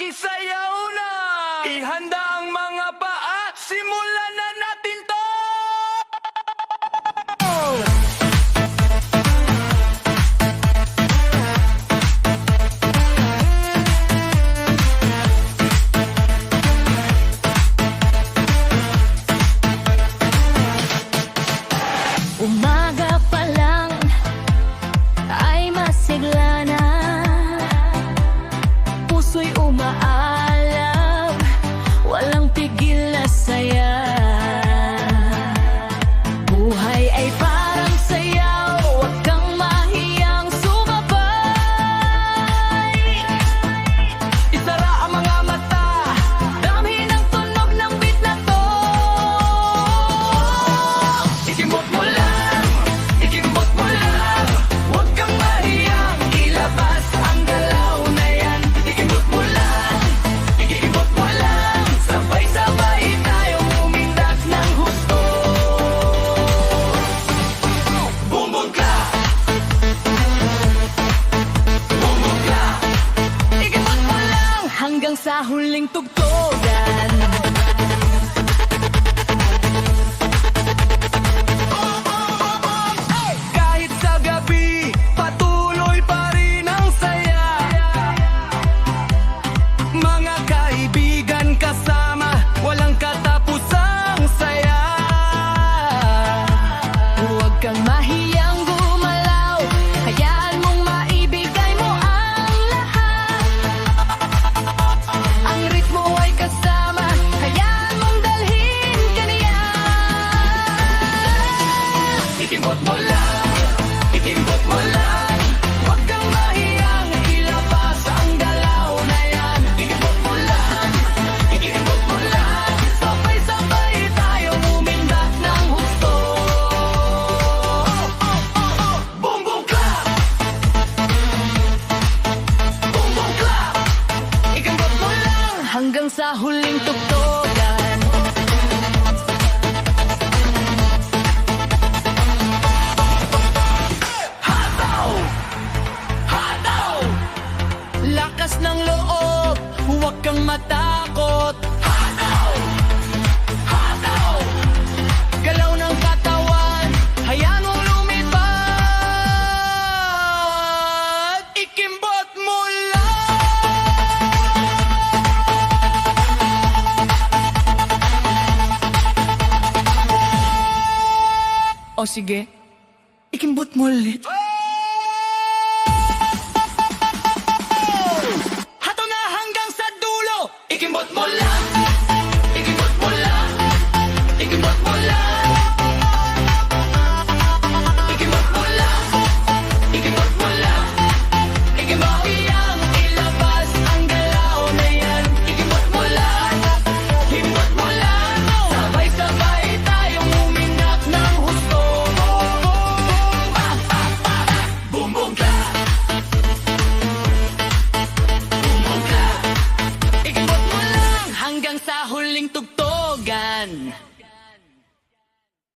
Makisayaw na! Ihanda ang mga paa, simulan na natin to! Umaga pa lang ay masigla na, puso'y umaalab, walang pigil na saya. Buhay ay parang sayaw, huwag kang mahiyang sumabay. Isara ang mga mata, Damhin ang tunog ng beat na to. ikimbot mo lang, ikimbot mo lang. Huwag kang mahiyang ilabas ang galaw na yan. Ikimbot mo lang, ikimbot mo lang. Sabay-sabay tayong umindak ng husto. Boom boom clap, boom boom clap. Ikimbot mo lang hanggang sa huling tugtugan. Kahit sa gabi, patuloy pa rin ang saya. Mga kaibigan kasama, walang katapusang saya. Huwag kang mahiyang gumalaw, hayaan mong maibigay mo ang lahat. Ang ritmo ay kasama, hayaan mong dalhin ka niya. Ikimbot mo lang, ikimbot mo lang. Huwag kang mahiyang ilabas ang galaw na yan. Ikimbot mo lang, ikimbot mo lang. Sabay-sabay tayong umindak ng husto. Boom boom clap, boom boom clap. Ikimbot mo lang hanggang sa huling tugtugan. Hataw, hataw. Lakas ng loob, huwag kang matakot. Hataw, hataw. Galaw ng katawan, hayaan mong lumipad. Ikimbot mo lang. O sige, ikimbot mo ulit.